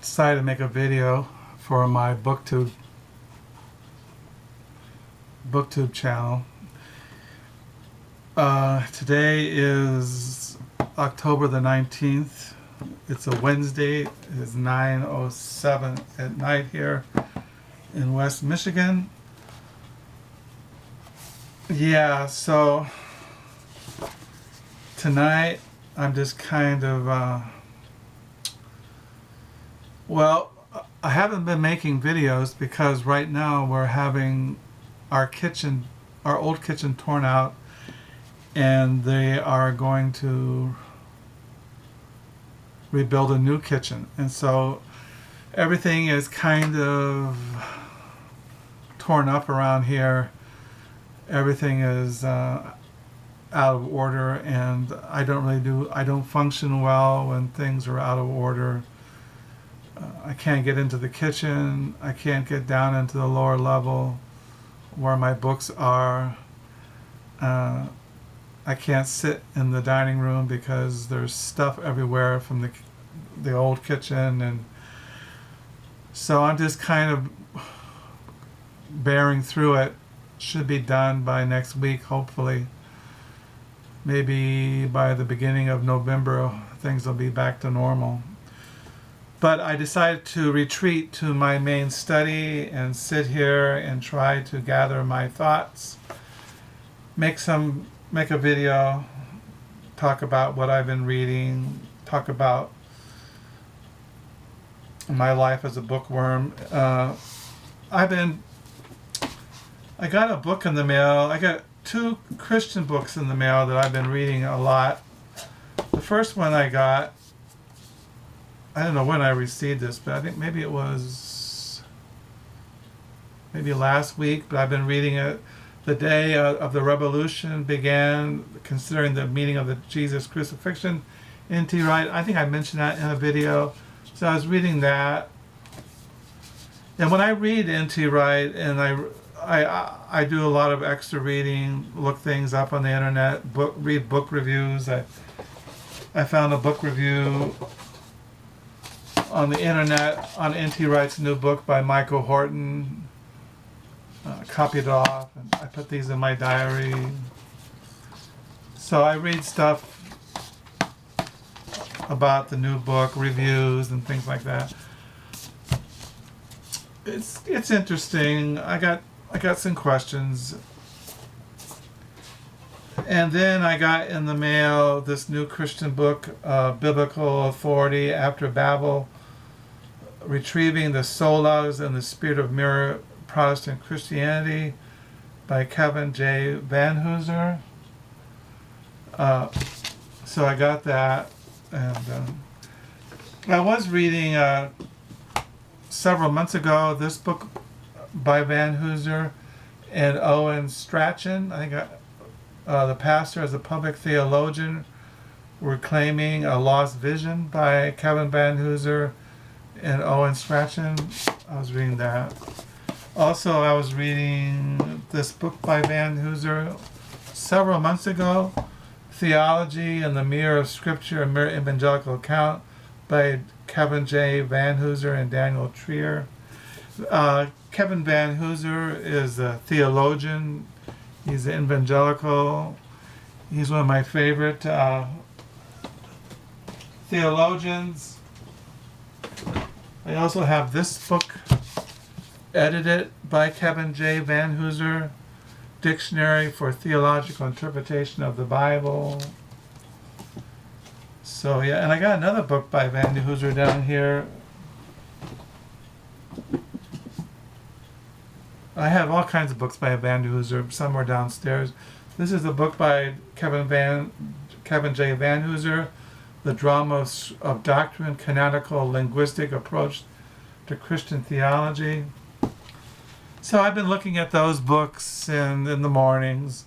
decided to make a video for my booktube channel. Today is October the 19th. It's a Wednesday. It is 9:07 at night here in West Michigan. Yeah, so tonight I'm just kind of well, I haven't been making videos because right now we're having our old kitchen torn out, and they are going to rebuild a new kitchen. And so everything is kind of torn up around here. Everything is out of order, and I don't function well when things are out of order. I can't get into the kitchen. I can't get down into the lower level where my books are. I can't sit in the dining room because there's stuff everywhere from the old kitchen, and so I'm just kind of bearing through it. Should be done by next week, hopefully. Maybe by the beginning of November, things will be back to normal. But I decided to retreat to my main study and sit here and try to gather my thoughts, make a video, talk about what I've been reading, talk about my life as a bookworm. I got a book in the mail. I got 2 Christian books in the mail that I've been reading a lot. The first one I got, I don't know when I received this, but I think maybe it was last week, but I've been reading it. The day of the revolution began, considering the meaning of the Jesus Crucifixion, N.T. Wright. I think I mentioned that in a video. So I was reading that. And when I read N.T. Wright, and I do a lot of extra reading, look things up on the internet, read book reviews. I found a book review on the internet on N.T. Wright's new book by Michael Horton. Copied it off, and I put these in my diary. So I read stuff about the new book, reviews and things like that. It's interesting. I got some questions. And then I got in the mail this new Christian book, Biblical Authority After Babel, Retrieving the Solas and the Spirit of Mirror Protestant Christianity by Kevin J. Vanhoozer. So I got that, and I was reading several months ago this book by Vanhoozer and Owen Strachan. I think the pastor as a public theologian. We're claiming a lost vision by Kevin Vanhoozer and Owen Strachan. I was reading that. Also, I was reading this book by Vanhoozer several months ago, Theology and the Mirror of Scripture, a Mere Evangelical Account by Kevin J. Vanhoozer and Daniel Treier. Kevin Vanhoozer is a theologian. He's an evangelical. He's one of my favorite theologians. I also have this book edited by Kevin J. Vanhoozer, Dictionary for Theological Interpretation of the Bible. So yeah, and I got another book by Vanhoozer down here. I have all kinds of books by Vanhoozer. Some are downstairs. This is a book by Kevin J. Vanhoozer, The Drama of Doctrine, Canonical, Linguistic Approach to Christian Theology. So I've been looking at those books in the mornings.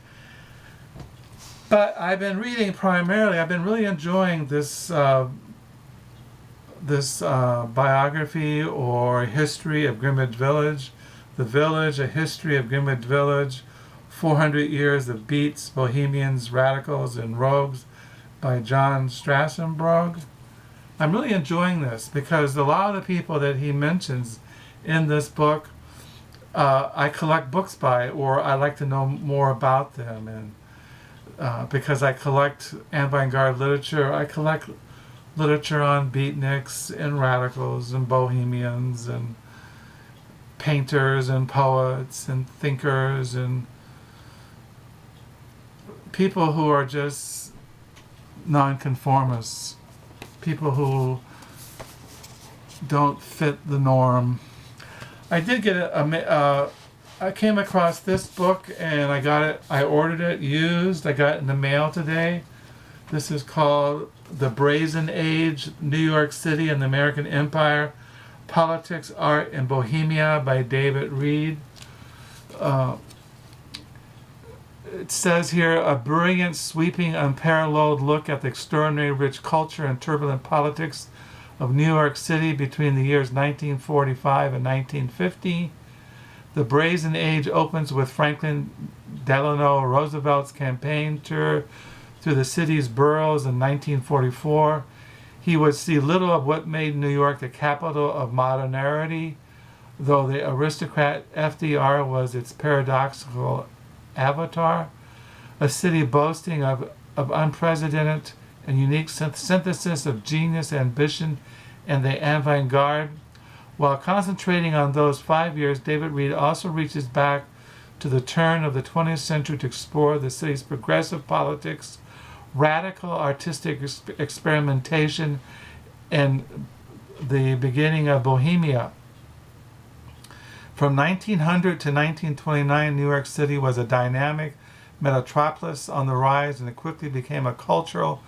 But I've been reading primarily, I've been really enjoying this biography or history of Greenwich Village. The Village, A History of Greenwich Village, 400 Years of Beats, Bohemians, Radicals, and Rogues by John Strausbaugh. I'm really enjoying this because a lot of the people that he mentions in this book, I collect books by, or I like to know more about them. And because I collect avant-garde literature, I collect literature on beatniks and radicals and bohemians and painters and poets and thinkers and people who are just nonconformists, people who don't fit the norm. I did get I came across this book and I got it, I ordered it used, I got it in the mail today. This is called The Brazen Age, New York City and the American Empire, Politics, Art, and Bohemia by David Reed. It says here, a brilliant, sweeping, unparalleled look at the extraordinary rich culture and turbulent politics of New York City between the years 1945 and 1950. The Brazen Age opens with Franklin Delano Roosevelt's campaign tour through the city's boroughs in 1944. He would see little of what made New York the capital of modernity, though the aristocrat FDR was its paradoxical avatar, a city boasting of unprecedented and unique synthesis of genius, ambition, and the avant-garde. While concentrating on those 5 years, David Reed also reaches back to the turn of the 20th century to explore the city's progressive politics, radical artistic experimentation, and the beginning of Bohemia. From 1900 to 1929, New York City was a dynamic metropolis on the rise, and it quickly became a cultural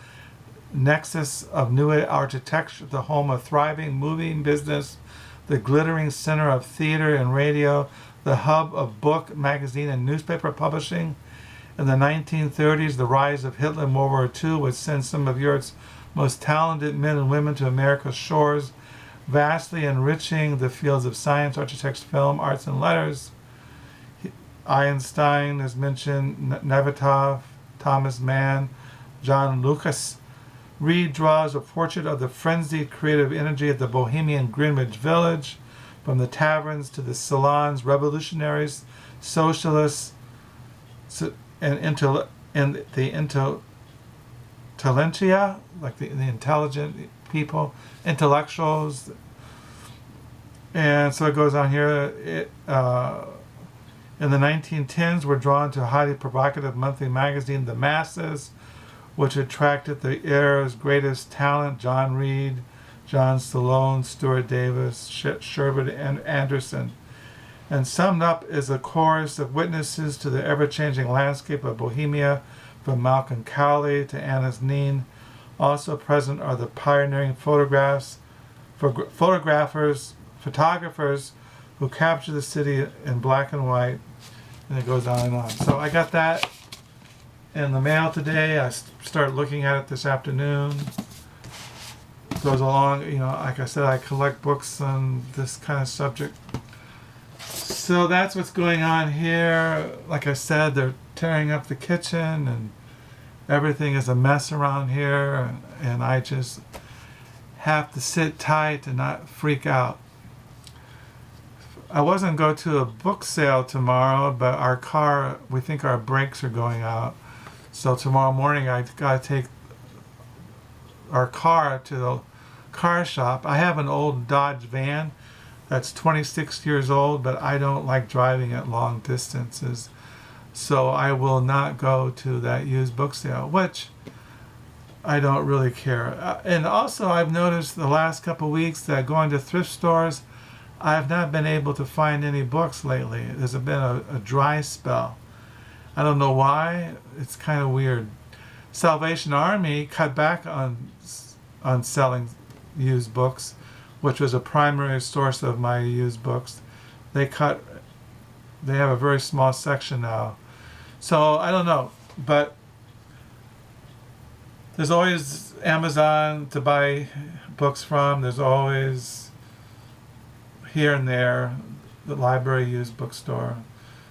nexus of new architecture, the home of thriving moving business, the glittering center of theater and radio, the hub of book, magazine, and newspaper publishing. In the 1930s, the rise of Hitler and World War II would send some of Europe's most talented men and women to America's shores, vastly enriching the fields of science, architecture, film, arts, and letters. Einstein is mentioned, Nevatov, Thomas Mann, John Lucas. Reed draws a portrait of the frenzied creative energy at the Bohemian Greenwich Village, from the taverns to the salons, revolutionaries, socialists, and the intelligentsia, like the intelligent people, intellectuals. And so it goes on here. In the 1910s, we're drawn to a highly provocative monthly magazine, The Masses, which attracted the era's greatest talent, John Reed, John Stallone, Stuart Davis, Sherbert and Anderson. And summed up is a chorus of witnesses to the ever-changing landscape of Bohemia, from Malcolm Cowley to Annis Nin. Also present are the pioneering photographers who capture the city in black and white, and it goes on and on. So I got that in the mail today. I started looking at it this afternoon. It goes along, like I said, I collect books on this kind of subject. So that's what's going on here. Like I said, they're tearing up the kitchen and everything is a mess around here, and I just have to sit tight and not freak out. I wasn't going to go to a book sale tomorrow, but our car, we think our brakes are going out. So tomorrow morning I got to take our car to the car shop. I have an old Dodge van that's 26 years old, but I don't like driving at long distances. So I will not go to that used book sale, which I don't really care. And also I've noticed the last couple of weeks that going to thrift stores, I've not been able to find any books lately. There's been a dry spell. I don't know why. It's kind of weird. Salvation Army cut back on selling used books, which was a primary source of my used books. They have a very small section now. So I don't know, but there's always Amazon to buy books from. There's always here and there the library used bookstore.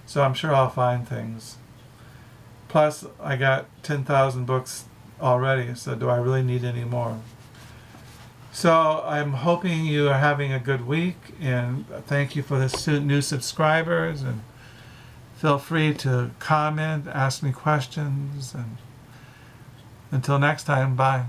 So I'm sure I'll find things. Plus, I got 10,000 books already, so do I really need any more? So I'm hoping you are having a good week, and thank you for the new subscribers, and feel free to comment, ask me questions, and until next time, bye.